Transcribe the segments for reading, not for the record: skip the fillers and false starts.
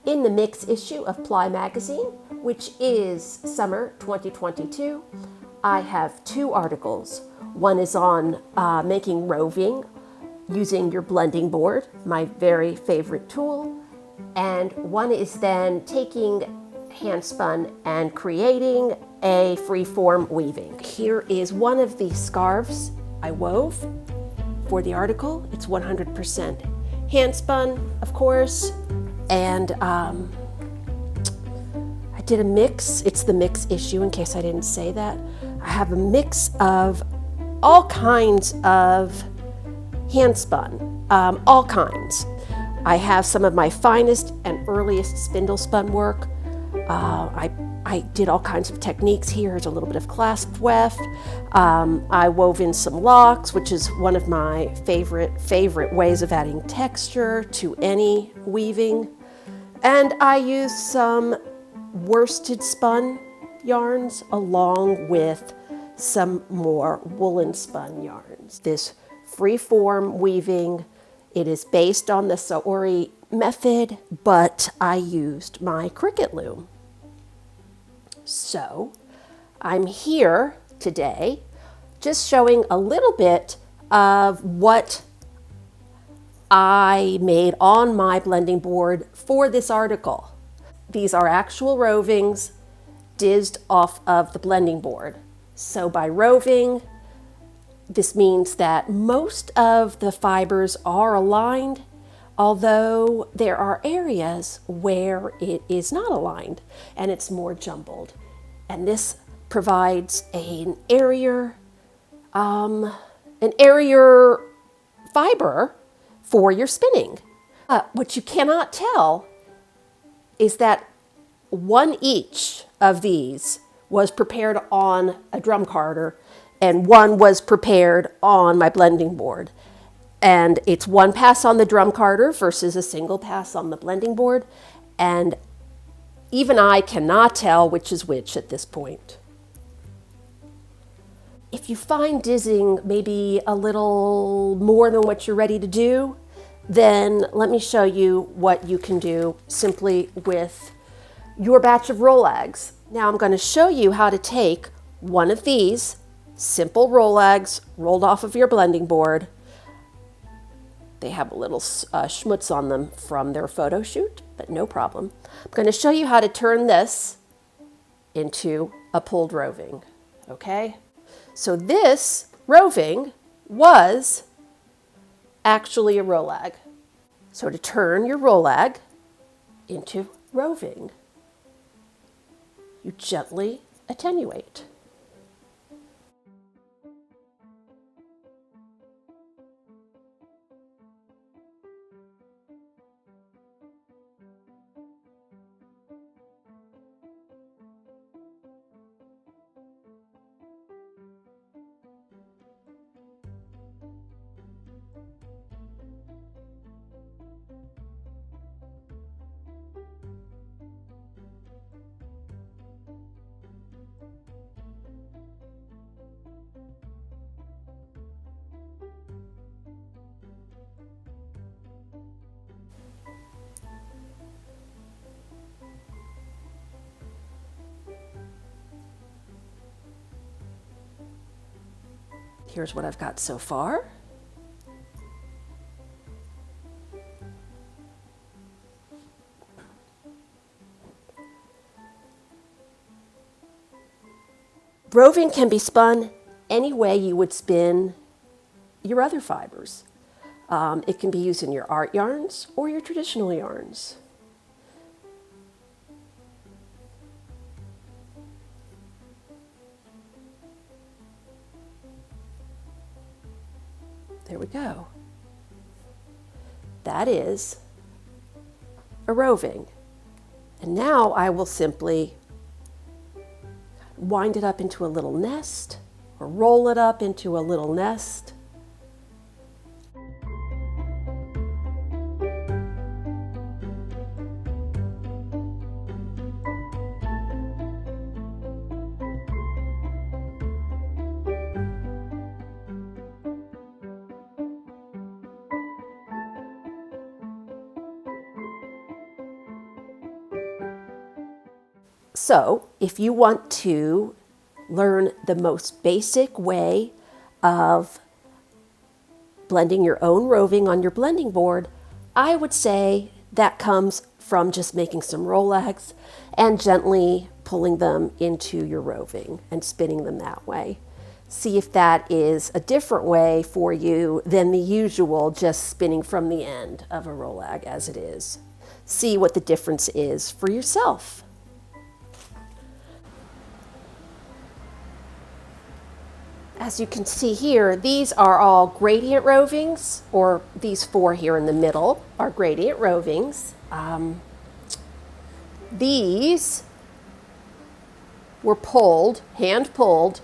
In the mix issue of Ply Magazine, which is summer 2022, I have two articles. One is on making roving using your blending board, my very favorite tool, and one is then taking handspun and creating a free-form weaving. Here is one of the scarves I wove for the article. It's 100% handspun, of course, and I did a mix. It's the mix issue, in case I didn't say that. I have a mix of all kinds of handspun, all kinds. I have some of my finest and earliest spindle spun work. I did all kinds of techniques here. Here's a little bit of clasp weft. I wove in some locks, which is one of my favorite ways of adding texture to any weaving. And I used some worsted spun yarns along with some more woolen spun yarns. This free-form weaving, it is based on the Saori method, but I used my Cricut loom. So I'm here today just showing a little bit of what I made on my blending board for this article. These are actual rovings dizzed off of the blending board. So by roving, this means that most of the fibers are aligned, although there are areas where it is not aligned and it's more jumbled. And this provides an airier fiber for your spinning. What you cannot tell is that one each of these was prepared on a drum carder and one was prepared on my blending board. And it's one pass on the drum carder versus a single pass on the blending board. And even I cannot tell which is which at this point. If you find dizzing maybe a little more than what you're ready to do, then let me show you what you can do simply with your batch of rollags. Now I'm going to show you how to take one of these simple rollags rolled off of your blending board. They have a little schmutz on them from their photo shoot, but no problem. I'm going to show you how to turn this into a pulled roving, okay? So this roving was actually a rollag. So to turn your rollag into roving, you gently attenuate. Here's what I've got so far. Roving can be spun any way you would spin your other fibers. It can be used in your art yarns or your traditional yarns. There we go. That is a roving. And now I will simply wind it up into a little nest or roll it up into a little nest. So if you want to learn the most basic way of blending your own roving on your blending board, I would say that comes from just making some roll-legs and gently pulling them into your roving and spinning them that way. See if that is a different way for you than the usual just spinning from the end of a roll-leg as it is. See what the difference is for yourself. As you can see here, these are all gradient rovings, or these four here in the middle are gradient rovings. These were pulled, hand pulled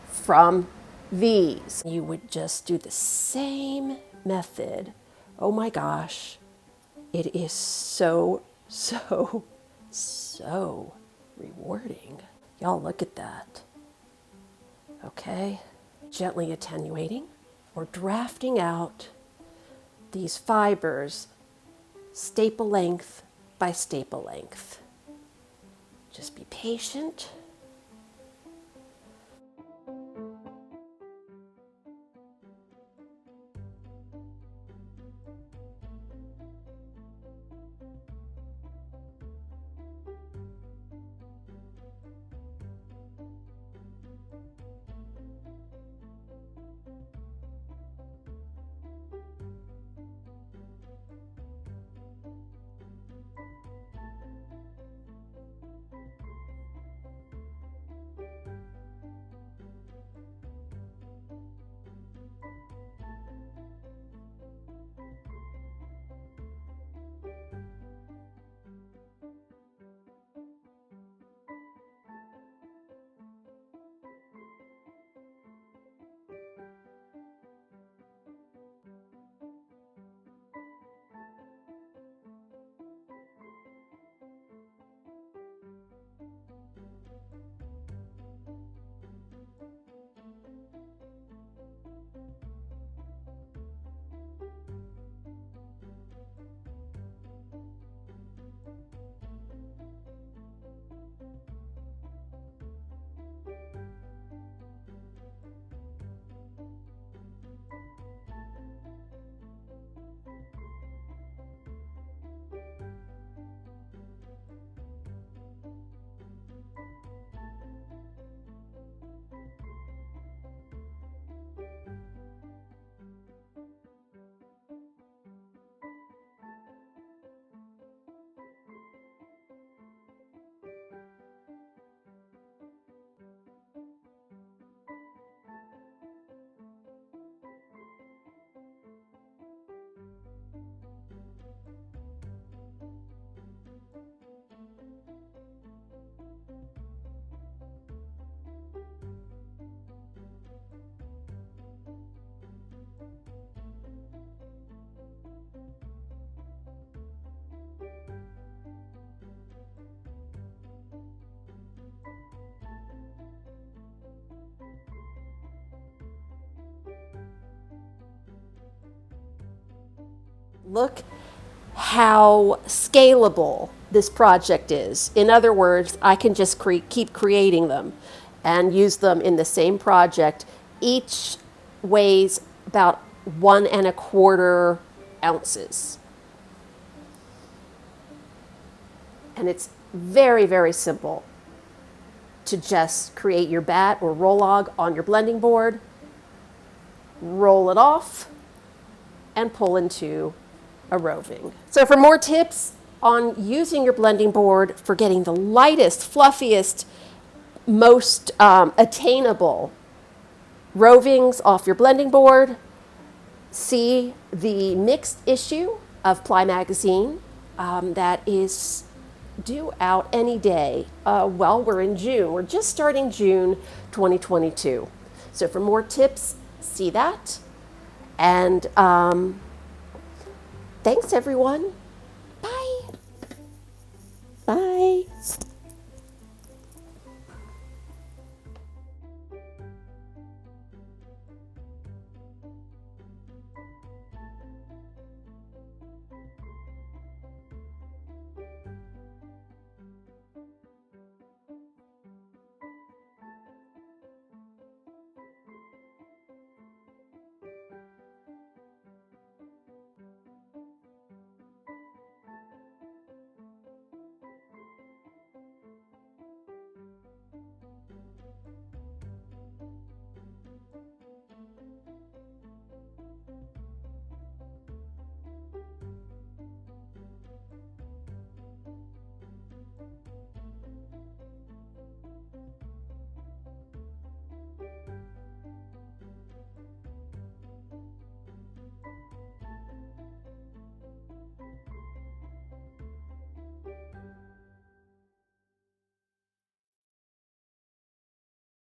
from these. You would just do the same method. Oh my gosh, it is so rewarding. Y'all look at that. Okay, gently attenuating or drafting out these fibers staple length by staple length. Just be patient. Look how scalable this project is. In other words, I can just keep creating them and use them in the same project. Each weighs about 1¼ ounces. And it's very simple to just create your bat or roll log on your blending board, roll it off, and pull into a roving. So for more tips on using your blending board for getting the lightest, fluffiest, most attainable rovings off your blending board, see the mixed issue of Ply Magazine that is due out any day. Well, we're in June. We're just starting June 2022. So for more tips, see that. And thanks, everyone.